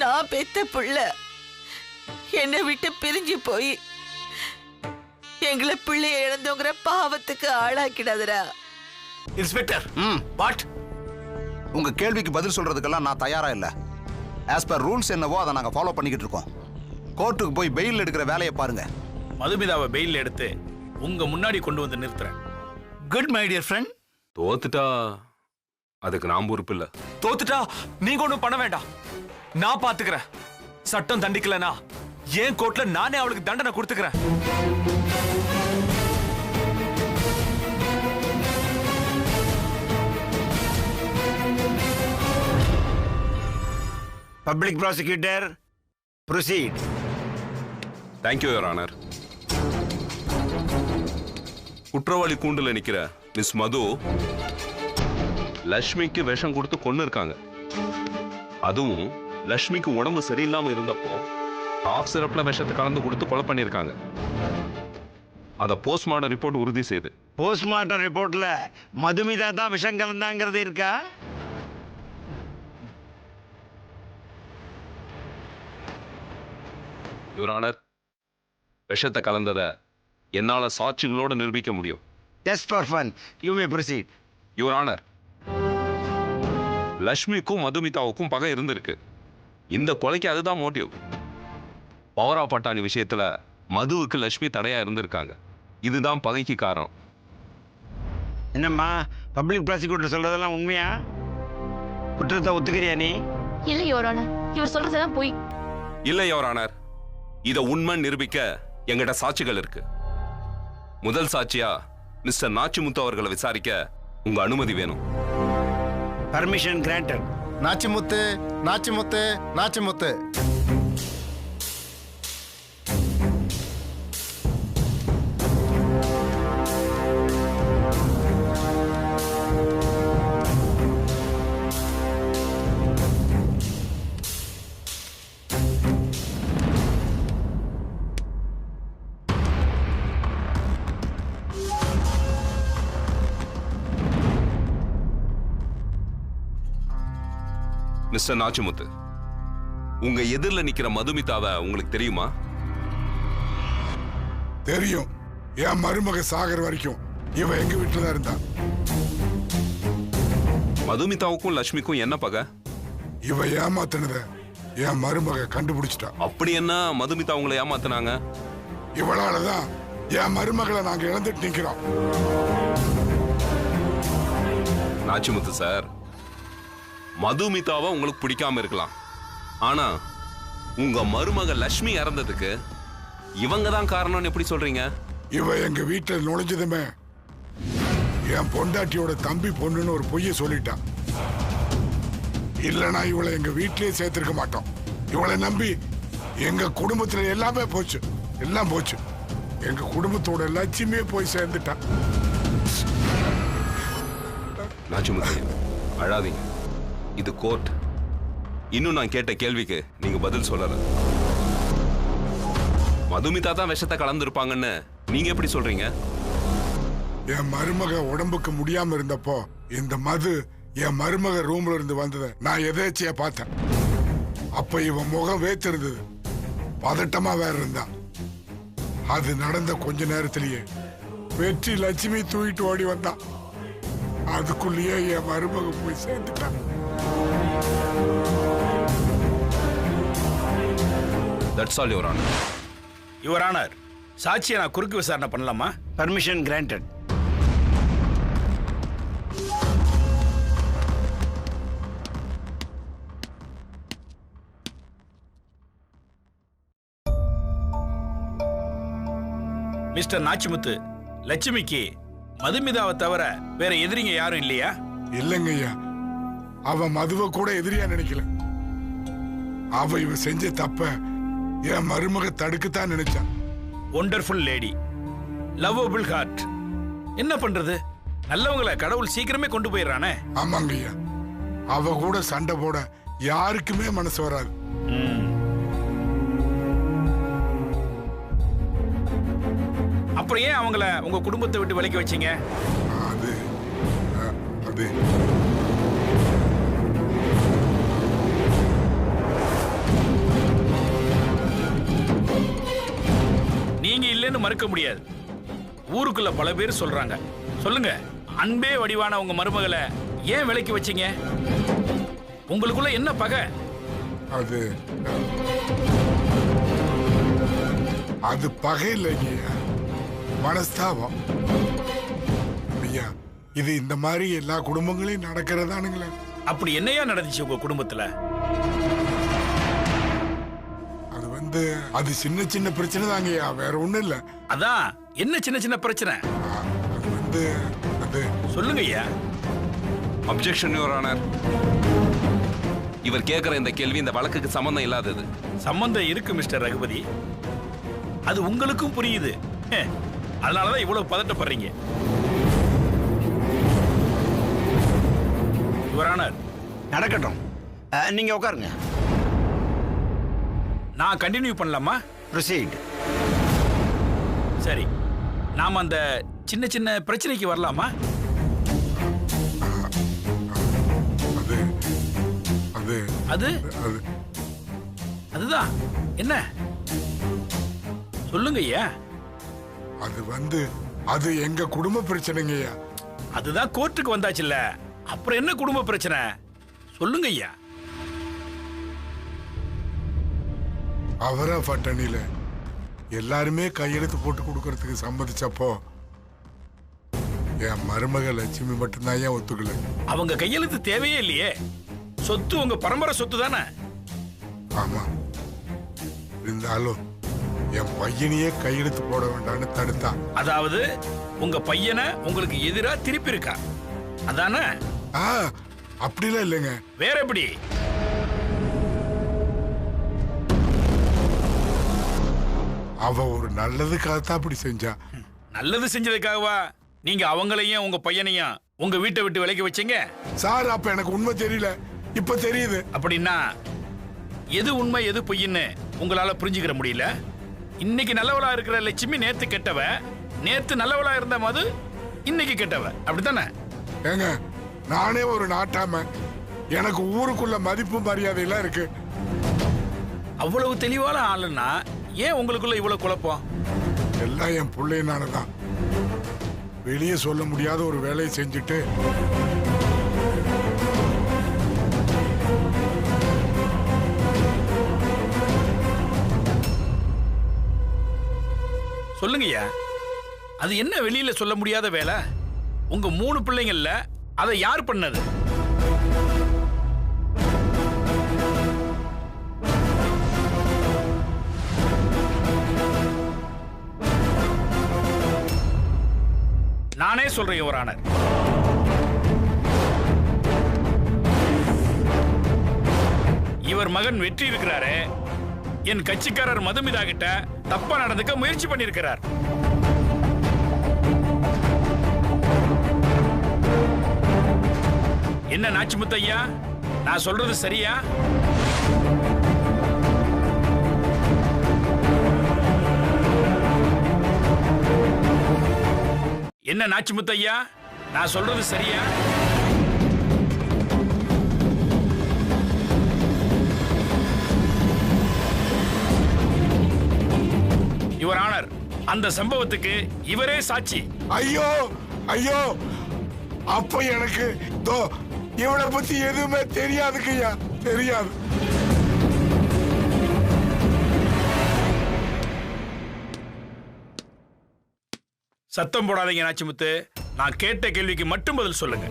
நான் பெத்த புள்ள என்னை விட்டு பிரிஞ்சு போய் எங்களை பிள்ளைய இழந்தோங்கிற பாவத்துக்கு ஆளாக்கிடாதரா. Inspector, what? உங்க கேள்விக்கு பதில் சொல்றதுக்கெல்லாம் நான் தயாரா இல்ல. ஆஸ் பர் ரூல்ஸ் என்னவோ அதை நாங்க ஃபாலோ பண்ணிக்கிட்டு இருக்கோம். கோர்ட்டுக்கு போய் பெயில் எடுக்கிற வேலையை பாருங்க. மதுமிதாவை பெயில் எடுத்து உங்க முன்னாடி கொண்டு வந்து நிறுத்துறேன். Good my dear friend. தோத்துட்டா அதுக்கு நான் பொறுப்பு இல்ல. தோத்துட்டா நீங்க ஒண்ணும் பண்ண வேண்டாம், நான் பாத்துக்கிறேன். சட்டம் தண்டிக்கலனா ஏன் கோர்ட்ல நானே அவளுக்கு தண்டனை கொடுத்துக்கிறேன். Public prosecutor, proceed. Thank you, Your Honor. குற்றவாளி கூண்டுல நிக்கிற மிஸ் மது லட்சுமிக்கு விஷம் கொடுத்து கொன்னு இருக்காங்க. அதுவும் லட்சுமிக்கு உடம்பு சரியில்லாம இருந்தப்போ காஃப் சிரப்ல விஷத்தை கலந்து கொடுத்து கொலை பண்ணிருக்காங்க. அத போஸ்ட்மார்ட்டம் ரிப்போர்ட் உறுதி செய்து. போஸ்ட்மார்ட்டம் ரிப்போர்ட்ல மதுமிதா தான் விஷம் கலந்தாங்கிறது இருக்கா? யுவர் ஆனர், விஷத்தை கலந்தத என்னால சாட்சிகளோட நிரூபிக்க முடியும். Just for fun, you may proceed. Your honour, லட்சுமிக்கும் மதுமிதாவுக்கும் பகை இருந்திருக்கு. இந்த கொலைக்கு அதுதான் மோட்டிவ். பவரா பட்டாணி விஷயத்துல மதுவுக்கு லட்சுமி தடையா இருந்திருக்காங்க. இதுதான் பகைக்கு காரணம். என்னம்மா, பப்ளிக் ப்ராசிக்யூட்டர் சொல்றதெல்லாம் உண்மையா? குற்றத்தை ஒத்துக்கிறியா நீ? இல்ல யுவர் ஆனர், இவர் சொல்றதெல்லாம் போய். இல்ல யுவர் ஆனர், இத உண்மை நிரூபிக்க எங்கிட்ட சாட்சிகள் இருக்கு. முதல் சாட்சியா மிஸ்டர் நாச்சிமுத்து அவர்களை விசாரிக்க உங்க அனுமதி வேணும். Permission granted. Nachimuthu, Nachimuthu, Nachimuthu. Mister Nachimuthu, உங்க எதிரில் நிக்கிற மதுமிதாவை உங்களுக்கு தெரியுமா? தெரியும். என் மருமக சாகர் வரைக்கும் இவ எங்க வீட்டுல தான் இருந்தா. மதுமிதாவுக்கும் லட்சுமிக்கும் என்ன பகை? இவ ஏமாத்தினத என் மருமக கண்டுபிடிச்சிட்டா. அப்படி என்ன மதுமிதா உங்களை ஏமாத்தினாங்க? இவளாலதான் என் மருமகளை நாங்க இழந்துட்டு நிக்கிறோம். நாச்சிமுத்து சார், மதுமிதாவை உங்களுக்கு பிடிக்காம இருக்கலாம். ஆனா உங்க மருமக லட்சுமி இறந்ததுக்கு இவங்க தான் காரணம்னு எப்படி சொல்றீங்க? இவ எங்க வீட்டுல நுழைஞ்சதுமே என் பொண்டாட்டியோட தம்பி பொண்ணுன்னு ஒரு பொய்ய சொல்லிட்டான். இல்லனா இவளை எங்க வீட்டிலேயே சேர்த்திருக்க மாட்டோம். இவளை நம்பி எங்க குடும்பத்துல எல்லாமே போச்சு, எல்லாம் போச்சு. எங்க குடும்பத்தோட லட்சுமியே போய் சேர்ந்துட்டான். நாச்சிமுத்து, அழாதீங்க. இது கோர்ட். இன்னும் நான் கேட்ட கேள்விக்கு நீங்க பதில் சொல்லல. மதுமிதா தான் விஷத்தை கலந்துருப்பாங்கன்னு நீங்க எப்படி சொல்றீங்க? என் மருமக உடம்புக்கு முடியாம இருந்தப்போ இந்த மது என் மருமக ரூம்ல இருந்து வந்ததை நான் எதேச்சியா பார்த்தேன். அப்ப இவன் முகம் வேத்திருந்தது, பதட்டமா வேற இருந்தா. அது நடந்த கொஞ்ச நேரத்திலேயே வெற்றி லட்சுமி தூக்கிட்டு ஓடி வந்தான். அதுக்குள்ளேயே என் மருமக போய் சேர்ந்துட்டான். That's all, Your Honor. Your honour, சாட்சியை நான் குறுக்கு விசாரணை பண்ணலாமா? Permission granted. மிஸ்டர் நாச்சிமுத்து, லட்சுமிக்கு மதுமிதாவை தவிர வேற எதிரிங்க யாரும் இல்லையா? இல்லைங்க ஐயா, அவ மதுவை கூட எதிரியா நினைக்கல. அவ இவ செஞ்ச தப்ப என் மருமக தடுக்கத்தான் நினைச்சான். Wonderful lady, lovable heart. என்ன பண்றது, நல்லவங்களை கடவுள் சீக்கிரமே கொண்டு போயிடுறானே. ஆமாங்க ஐயா, அவ கூட சண்டை போட யாருக்குமே மனசு வராது. அப்புறம் ஏன் அவங்கள உங்க குடும்பத்தை விட்டு விலக்கி வச்சீங்க? அது அது நீங்க இல்லைன்னு மறுக்க முடியாது. ஊருக்குள்ள பல பேர் சொல்றாங்க. சொல்லுங்க, அன்பே வடிவான உங்க மருமகளை ஏன் விலக்கி வச்சீங்க? உங்களுக்குள்ள என்ன பகை? அது அது பகை இல்லைங்க, மனஸ்தாபம். ஐயா, இது இந்த மாதிரி எல்லா குடும்பங்களையும் நடக்கிறதானுங்களே. அப்படி என்னையா நடந்துச்சு உங்க குடும்பத்துல? அது அது சின்ன சின்ன பிரச்சனை தாங்கய்யா, வேற ஒண்ணும் இல்ல. அதான் என்ன சின்ன சின்ன பிரச்சனை? அது அது சொல்லுங்க ஐயா. Objection your honour. இவர் கேட்கிற இந்த கேள்வி இந்த வழக்குக்கு சம்பந்தம் இல்லாதது. சம்பந்தம் இருக்கு மிஸ்டர் ரகுபதி. அது உங்களுக்கும் புரியுது. அதனாலதான் இவ்வளவு பதட்டப்படுறீங்க. யுவர் ஆனர், நடக்கட்டும், நீங்க உட்காருங்க. நான் கண்டினியூ பண்ணலாமா? ப்ரொசீட். சரி, நாம அந்த சின்ன சின்ன பிரச்சனைக்கு வரலாமா? அது அது அது அது அதுதான் என்ன? சொல்லுங்க ஐயா. அது அது எங்க குடும்ப பிரச்சனைங்கய்யா. அதுதான் கோர்ட்டுக்கு வந்தாச்சுல்ல, அப்புறம் என்ன குடும்ப பிரச்சனை? சொல்லுங்க ஐயா. அவரா பட்டணியில எல்லாருமே கையெழுத்து போட்டு கொடுக்கறதுக்கு சம்மதிச்சப்போ என் மருமக லட்சுமி மட்டும்தான் ஏன் ஒத்துக்கல. அவங்க கையெழுத்து தேவையே இல்லையே. சொத்து உங்க பரம்பரை சொத்து தானே. ஆமா, இருந்தாலும் என் பையனையே கையெழுத்து போட வேண்டாம்னு தடுத்தா. அதாவது உங்க பையனை உங்களுக்கு எதிரா திருப்பி இருக்கா, அதானே? அப்படிலாம் இல்லைங்க. வேற எப்படி? அவ ஒரு நல்லதுக்காகத்தான் அப்படி செஞ்சா. நல்லது செஞ்சதுக்காகவா நீங்க அவங்களையும் உங்க பையனையும் உங்க வீட்டை விட்டு விலக்கி வச்சீங்க? சார், அப்ப எனக்கு உண்மை தெரியல, இப்ப தெரியுது. அப்படின்னா எது உண்மை எது பொய்ன்னு உங்களால புரிஞ்சுக்கிற முடியல? இன்னைக்கு நல்லவளா இருக்கிற லட்சுமி நேத்து கெட்டவ, நேத்து நல்லவளா இருந்த மது இன்னைக்கு கெட்டவ, அப்படித்தானே? ஏங்க, நானே ஒரு நாட்டாம, எனக்கு ஊருக்குள்ள மதிப்பு மரியாதை எல்லாம் இருக்கு. அவ்வளவு தெளிவான ஆளுன்னா ஏன் உங்களுக்குள்ள இவ்வளவு குழப்பம்? எல்லாம் என் பிள்ளைனாலதான். வெளியே சொல்ல முடியாத ஒரு வேலையை செஞ்சுட்டு சொல்லுங்கய்யா, அது என்ன வெளியில சொல்ல முடியாத வேலை? உங்க 3 பிள்ளைங்கள்ல அதை யார் பண்ணது? நானே சொல்றேன் யுவர் ஆனர். இவர் மகன் வெற்றி இருக்கிறாரு, என் கட்சிக்காரர் மதுமிதா கிட்ட தப்பா நடந்துக்க முயற்சி பண்ணிருக்கிறார். என்ன நாச்சிமுத்தையா, நான் சொல்றது சரியா? என்ன நாச்சிமுத்தையா, நான் சொல்றது சரியா? யுவர் ஆனர், அந்த சம்பவத்துக்கு இவரே சாட்சி. ஐயோ ஐயோ, அப்ப எனக்கு இவளை பத்தி எதுவுமே தெரியாதுக்குய்யா, தெரியாது. சத்தம் போடாதீங்க நாச்சிமுத்து. நான் கேட்ட கேள்விக்கு மட்டும் பதில் சொல்லுங்க.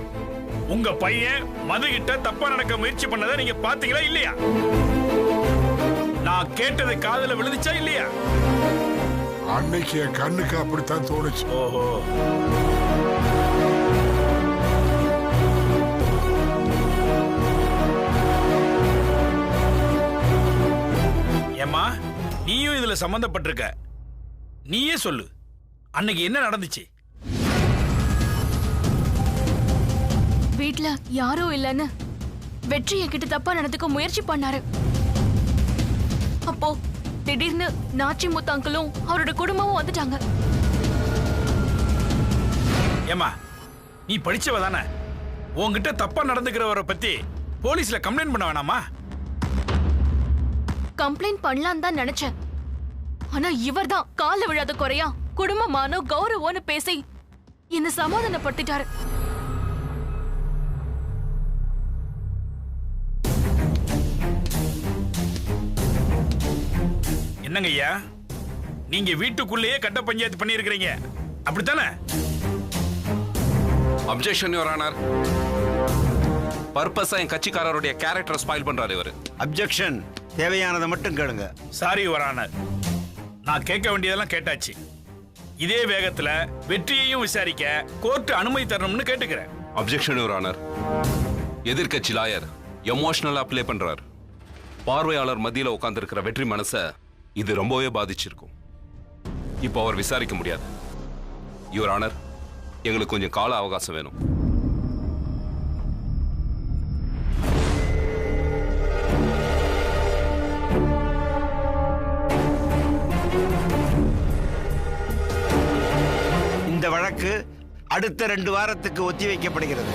உங்க பையன் மது கிட்ட தப்பா நடக்க முயற்சி பண்ணதை நீங்க பாத்தீங்களா இல்லையா? நான் கேட்டது காதுல விழுந்துச்சா இல்லையா? அன்னைக்கு என் கண்ணுக்கு அப்படித்தான் தோணுச்சு. ஓஹோ, ஏம்மா, நீயும் இதுல சம்பந்தப்பட்டிருக்க. நீயே சொல்லு, அன்னைக்கு என்ன நடந்துச்சு? வீட்ல யாரும் இல்லைன்னு வெற்றி என்கிட்ட தப்பா நடந்துக்க முயற்சி பண்ணாரு. அப்போ திடீர்னு நாச்சி முத்து அங்கிளும் அவரோட குடும்பமும் வந்துட்டாங்க. ஏமா நீ படிச்சவ தானே, உன்கிட்ட தப்பா நடந்துக்கிறவரை பத்தி போலீஸ்ல கம்ப்ளைண்ட் பண்ண வேணாமா? கம்ப்ளைண்ட் பண்ணலான்னு தான் நினைச்சேன். ஆனா இவர்தான் கால விழாத குறையா குடும்பமானோ கௌரவம்னு பேசி என்ன சமாதானப்படுத்திட்டாரு. என்னங்க ஐயா, நீங்க வீட்டுக்குள்ளேயே கட்ட பஞ்சாயத்து பண்ணி இருக்கிறீங்க, அப்படித்தானே? Objection your honour. பர்பஸா என் கட்சிக்காரருடைய கேரக்டர் ஸ்பாயில் பண்றாரு இவரு. அப்ஜெக்ஷன். தேவையானதை மட்டும் கேளுங்க. சாரி யுவர் ஆனர், நான் கேட்க வேண்டியதெல்லாம் கேட்டாச்சு. இதே வேகத்துல வெற்றியையும் விசாரிக்க கோர்ட் அனுமதி தரணும்னு கேட்டுக்கிறேன். Objection your honour. எதிர்க்கட்சி லாயர் எமோஷனலா அப்ளை பண்றாரு. பார்வையாளர் மத்தியில உட்கார்ந்திருக்கிற வெற்றி மனசை இது ரொம்பவே பாதிச்சிருக்கும். இப்போ அவர் விசாரிக்க முடியாது. யுவர் ஆனர், எங்களுக்கு கொஞ்சம் கால அவகாசம் வேணும். இந்த வழக்கு அடுத்த 2 வாரத்துக்கு ஒத்திவைக்கப்படுகிறது.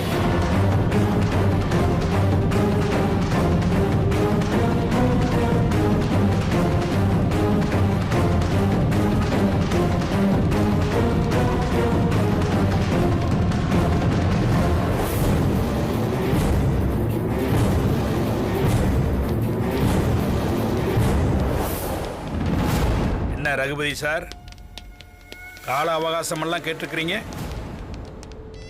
என்ன ரகுபதி சார், கால அவகாசம் எல்லாம் கேட்டிருக்கிறீங்க?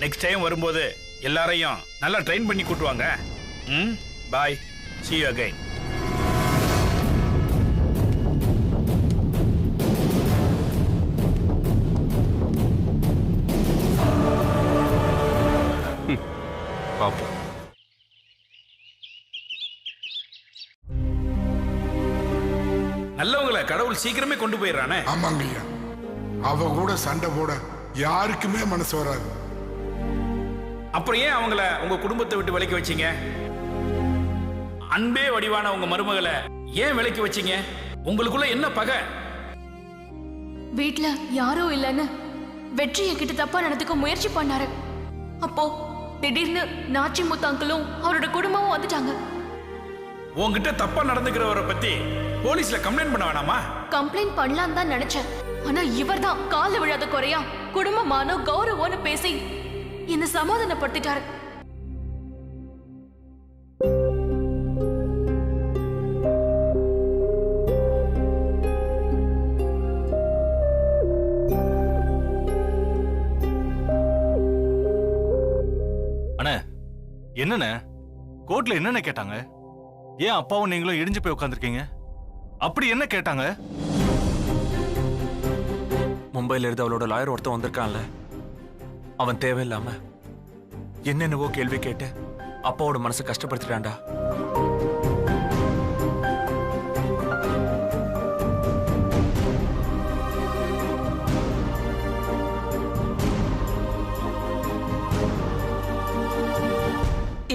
நெக்ஸ்ட் டைம் வரும்போது எல்லாரையும் நல்லா ட்ரெயின் பண்ணி கூட்டுவாங்க. பாய், see you again. பாப்போம். நல்லவங்களை கடவுள் சீக்கிரமே கொண்டு போயிடுறானே. ஆமாங்க ஐயா, அவ கூட சண்டை போட யாருக்குமே மனசு வராது. அப்புறம் ஏன் அவங்கள உங்க குடும்பத்தை விட்டு விலக்கி வச்சீங்க? அன்பே வடிவான உங்க மருமகளை ஏன் விலக்கி வச்சீங்க? உங்களுக்குள்ள என்ன பகை? வீட்ல யாரோ இல்லைன்னு வெற்றியை கிட்ட தப்பா நடந்துக்க முயற்சி பண்ணாரு. அப்போ திடீர்னு நாச்சி முத்தாங்களும் அவரோட குடும்பமும் வந்துட்டாங்க. உங்ககிட்ட தப்பா நடந்துக்கிறவரை பத்தி போலீஸ்ல கம்ப்ளைண்ட் பண்ண வேணாமா? கம்ப்ளைண்ட் பண்ணலான்னு தான் நினைச்சேன். ஆனா இவர்தான் கால விழாத குறையா குடும்பமானோ கௌரவம்னு பேசி என்ன சமாதானப்படுத்திட்டாரு. அண்ணே, என்னண்ணே கோர்ட்ல என்னென்ன கேட்டாங்க? ஏன் அப்பாவும் நீங்களும் இடிஞ்சு போய் உட்காந்துருக்கீங்க? அப்படி என்ன கேட்டாங்க? மும்பையில இருந்து அவளோட லாயர் ஒருத்தன் வந்திருக்கான்ல, அவன் தேவையில்லாம என்னென்னவோ கேள்வி கேட்டு அப்பாவோட மனசை கஷ்டப்படுத்திட்டான்டா.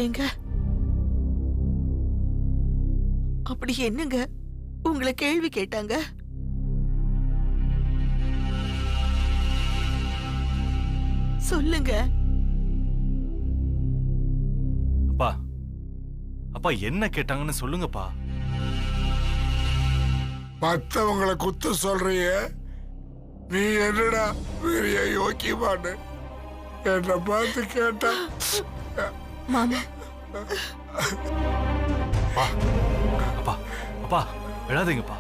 ஏங்க, அப்படி என்னங்க உங்களை கேள்வி கேட்டாங்க? சொல்லுங்க. அப்பா, அப்பா என்ன கேட்டாங்கன்னு சொல்லுங்கப்பா. மத்தவங்களை குத்து சொல்றிய, நீ என்னடா பெரிய யோக்கியமானு என்ன பார்த்து கேட்டா? மாமா, அப்பா அப்பா விடாதீங்கப்பா.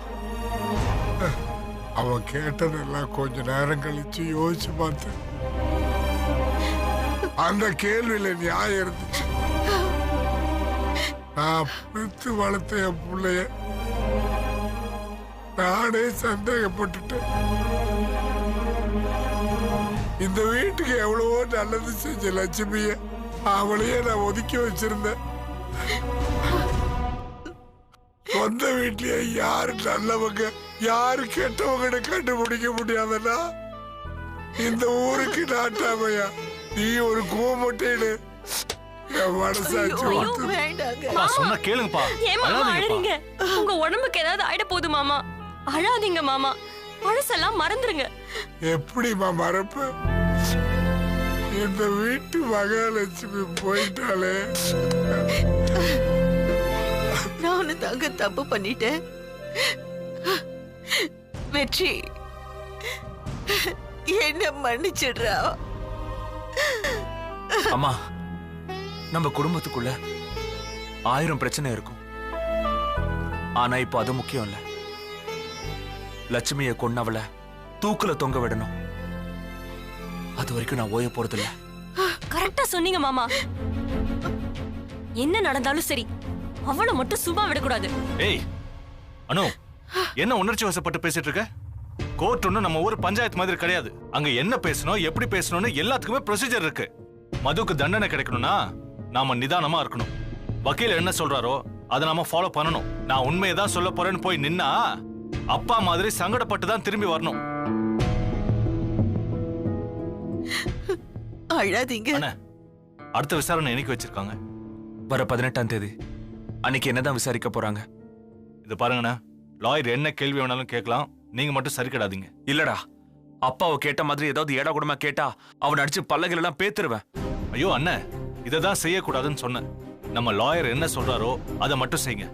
அவன் கேட்டதெல்லாம் கொஞ்ச நேரம் கழிச்சு யோசிச்சு பார்த்தேன். அந்த கேள்வியில நியாயம் இருந்துச்சு. நான் பிடித்து வளர்த்த என் பிள்ளைய நானே சந்தேகப்பட்டுட்டேன். இந்த வீட்டுக்கு எவ்வளவோ நல்லது செஞ்ச லட்சுமிய அவளையே நான் ஒதுக்கி வச்சிருந்தேன். சொந்த வீட்லயே யாரு நல்லவங்க யாரு கெட்டவங்க கண்டுபிடிக்க முடியாதனா இந்த ஊருக்கு நாட்டாமையா நீ ஒரு கூமட்டையில என் மனசாட்சி அப்பா, சொன்னா கேளுங்கப்பா. அழாதீங்க. உங்க உடம்புக்கு ஏதாவது ஆயிட போகுது மாமா. அழாதீங்க மாமா. பழசெல்லாம் மறந்துருங்க. எப்படிமா மறப்ப? இந்த வீட்டு மகாலட்சுமி போயிட்டாலே. நானும் தாங்க தப்பு பண்ணிட்டேன். வெற்றி என்ன மன்னிச்சிடுறா. அம்மா, நம்ம குடும்பத்துக்குள்ள 1000 பிரச்சனை இருக்கும். ஆனா இப்போ அது முக்கியம் இல்ல. லட்சுமியை கொன்னவளை தூக்குல தொங்க விடணும். அது வரைக்கும் நான் ஓய போறதில்ல. கரெக்டா சொன்னீங்க மாமா. என்ன நடந்தாலும் சரி, அவளை மட்டும் சும்மா விடக்கூடாது. ஏய் அனு, என்ன உணர்ச்சி வசப்பட்டு பேசிட்டு இருக்க? கோர்ட் ஒன்னும் நம்ம ஊர் பஞ்சாயத்து மாதிரி கிடையாது. அங்க என்ன பேசணும், எப்படி பேசணும்னு எல்லாத்துக்குமே ப்ரொசீஜர் இருக்கு. மதுவுக்கு தண்டனை கிடைக்கணும்னா நாம நிதானமா இருக்கணும். வக்கீல் என்ன சொல்றாரோ அதை நாம ஃபாலோ பண்ணணும். நான் உண்மையை தான் சொல்ல போறேன்னு போய் நின்னா அப்பா மாதிரி சங்கடப்பட்டு தான் திரும்பி வரணும். அழாதீங்க. அடுத்த விசாரணை என்னைக்கு வச்சிருக்காங்க? வர 18ஆம் தேதி. அன்னைக்கு என்னதான் விசாரிக்க போறாங்க? இது பாருங்கண்ணா, லாயர் என்ன கேள்வி வேணாலும் கேட்கலாம், நீங்க மட்டும் சரி கிடாதீங்க. இல்லடா, அப்பாவை கேட்ட மாதிரி ஏதாவது ஏடா கூடமா கேட்டா அவன் அடிச்சு பல்லகள் எல்லாம் பேத்துருவேன். ஐயோ அண்ணன், இததான் செய்யக்கூடாதுன்னு சொன்னேன். நம்ம லாயர் என்ன சொல்றாரோ அதை மட்டும் செய்யுங்க.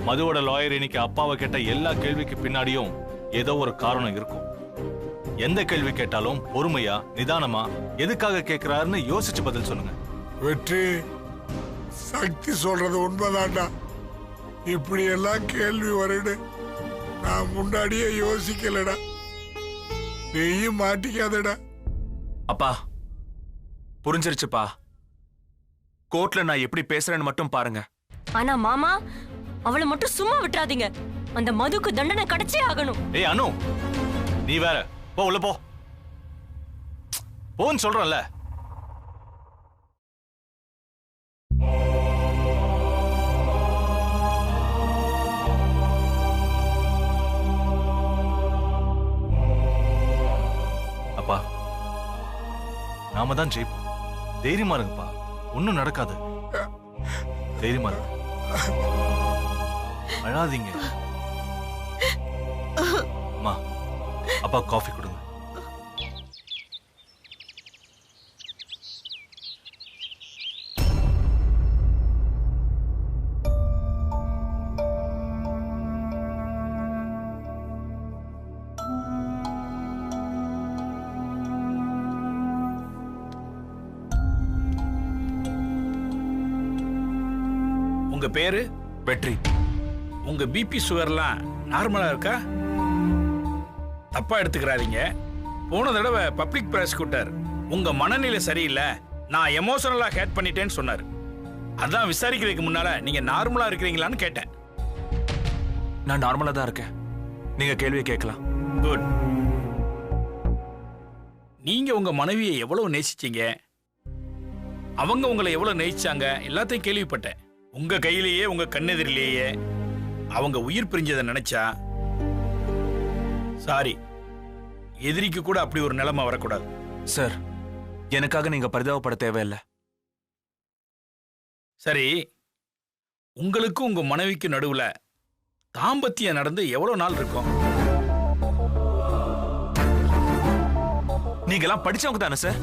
மதுவோட லாயர் இன்னைக்கு அப்பாவை கேட்ட எல்லா கேள்விக்கு பின்னாடியும் ஏதோ ஒரு காரணம் இருக்கும். எந்த கேள்வி கேட்டாலும் பொறுமையா நிதானமா எதுக்காக கேட்கிறாருன்னு யோசிச்சு பதில் சொல்லுங்க. வெற்றி, சக்தி சொல்றது உண்மைதான்டா. இப்படி எல்லாம் கேள்வி வருது நான் முன்னாடியே யோசிக்கலடா. நீயும் மாட்டிக்காதடா. அப்பா புரிஞ்சிருச்சுப்பா. கோர்ட்ல நான் எப்படி பேசுறேன்னு மட்டும் பாருங்க. ஆனா மாமா, அவளை மட்டும் சும்மா விட்டுறாதீங்க. அந்த மதுக்கு தண்டனை கிடைச்சே ஆகணும். ஏய் அனு, நீ வேற போ, உள்ள போ. போன்னு சொல்றேன்ல. அப்பா, நாம தான் ஜெயிப்போம். தைரியமா இருங்கப்பா, ஒண்ணும் நடக்காது. தைரியமா இருங்க, அழாதீங்க. அம்மா, அப்பா காஃபி கொடுங்க. உங்க பேரு? வெற்றி. உங்க பிபி சுகர்லாம் நார்மலா இருக்கா? தப்பா எடுத்துக்கிறாதீங்க. போன தடவை பப்ளிக் ப்ராசிக்யூட்டர் உங்க மனநிலை சரியில்லை, நான் எமோஷனலா ஹேட் பண்ணிட்டேன்னு சொன்னார். அதான் விசாரிக்கிறதுக்கு முன்னால நீங்க நார்மலா இருக்கிறீங்களான்னு கேட்டேன். நான் நார்மலா தான் இருக்கேன். நீங்க கேள்வி கேட்கலாம். குட். நீங்க உங்க மனைவியை எவ்வளவு நேசிச்சீங்க, அவங்க உங்களை எவ்வளவு நேசிச்சாங்க, எல்லாத்தையும் கேள்விப்பட்டேன். உங்க கையிலேயே உங்க கண்ணெதிரிலேயே அவங்க உயிர் பிரிஞ்சதை நினைச்சா, சாரி, எதிரிக்கு கூட அப்படி ஒரு நிலைமை வரக்கூடாது. சார், எனக்காக நீங்க பரிதாபப்பட தேவையில்லை. சரி, உங்களுக்கும் உங்க மனைவிக்கு நடுவுல தாம்பத்தியம் நடந்து எவ்வளவு நாள் இருக்கும்? நீங்க எல்லாம் படிச்சவங்க தானே சார்?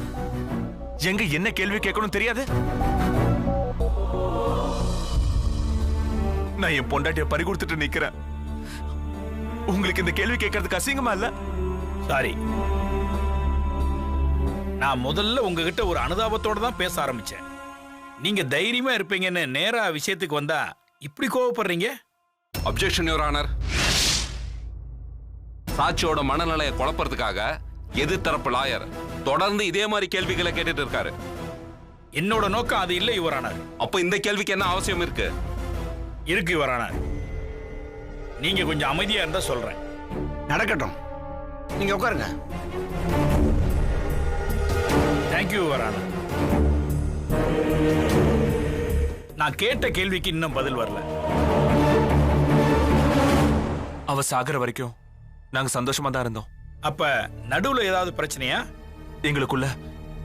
எங்க என்ன கேள்வி கேட்கணும் தெரியாது? நான் என் பொண்டாட்டிய பறி கொடுத்துட்டு நிக்கிறேன். உங்களுக்கு இந்த கேள்வி கேட்கறதுக்கு அசிங்கமா இல்ல? சாரி, நான் முதல்ல உங்ககிட்ட ஒரு அனுதாபத்தோட தான் பேச ஆரம்பிச்சேன். நீங்க தைரியமா இருப்பீங்கன்னு நேரா விஷயத்துக்கு வந்தா இப்படி கோவப்படுறீங்க. Objection your honour. சாட்சியோட மனநிலையை குழப்பறதுக்காக எதிர்த்தரப்பு லாயர் தொடர்ந்து இதே மாதிரி கேள்விகளை கேட்டுட்டு இருக்காரு. என்னோட நோக்கம் அது இல்லை யுவர் ஆனர். அப்ப இந்த கேள்விக்கு என்ன அவசியம் இருக்கு? இருக்கு யுவர் ஆனர். நீங்க கொஞ்சம் அமைதியா இருந்தா சொல்றேன். நடக்கட்டும், நீங்க உட்காருங்க. Thank you your honour. நான் கேட்ட கேள்விக்கு இன்னும் பதில் வரல. அவ சாகுற வரைக்கும் நாங்க சந்தோஷமா தான் இருந்தோம். அப்ப நடுவுல ஏதாவது பிரச்சனையா? எங்களுக்குள்ள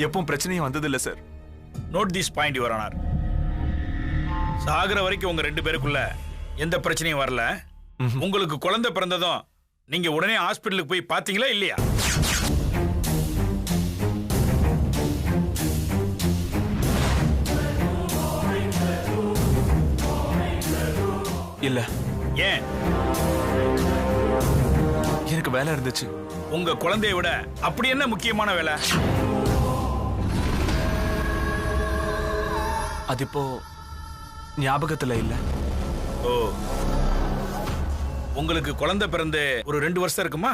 எப்பவும் பிரச்சனையும் வந்தது இல்ல sir. Note this point your honour. சாகுற வரைக்கும் உங்க 2 பேருக்குள்ள எந்த பிரச்சனையும் வரல. உங்களுக்கு குழந்தை பிறந்ததும் நீங்க உடனே ஹாஸ்பிட்டலுக்கு போய் பாத்தீங்களா இல்லையா? இல்ல. ஏன்? எனக்கு வேலை இருந்துச்சு. உங்க குழந்தையை விட அப்படி என்ன முக்கியமான வேலை? அது இப்போ ஞாபகத்துல இல்ல. ஓ, உங்களுக்கு குழந்தை பிறந்து ஒரு 2 வருஷம் இருக்குமா?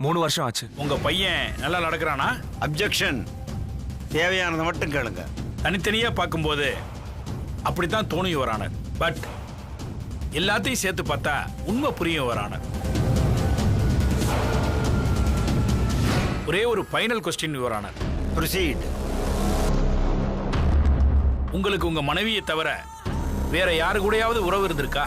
3 வருஷம் ஆச்சு. உங்க பையன் நல்லா நடக்கிறானா? அப்ஜெக்ஷன். தேவையானதை மட்டும் கேளுங்க. தனித்தனியா பார்க்கும்போது அப்படித்தான் தோணும் யுவர் பட் எல்லாத்தையும் சேர்த்து பார்த்தா உண்மை புரியும் யுவர் ஒரே ஒரு ஃபைனல் கொஸ்டின் யுவர் ப்ரொசீட். உங்களுக்கு உங்க மனைவியை தவிர வேற யாரு கூடயாவது உறவு இருந்திருக்கா?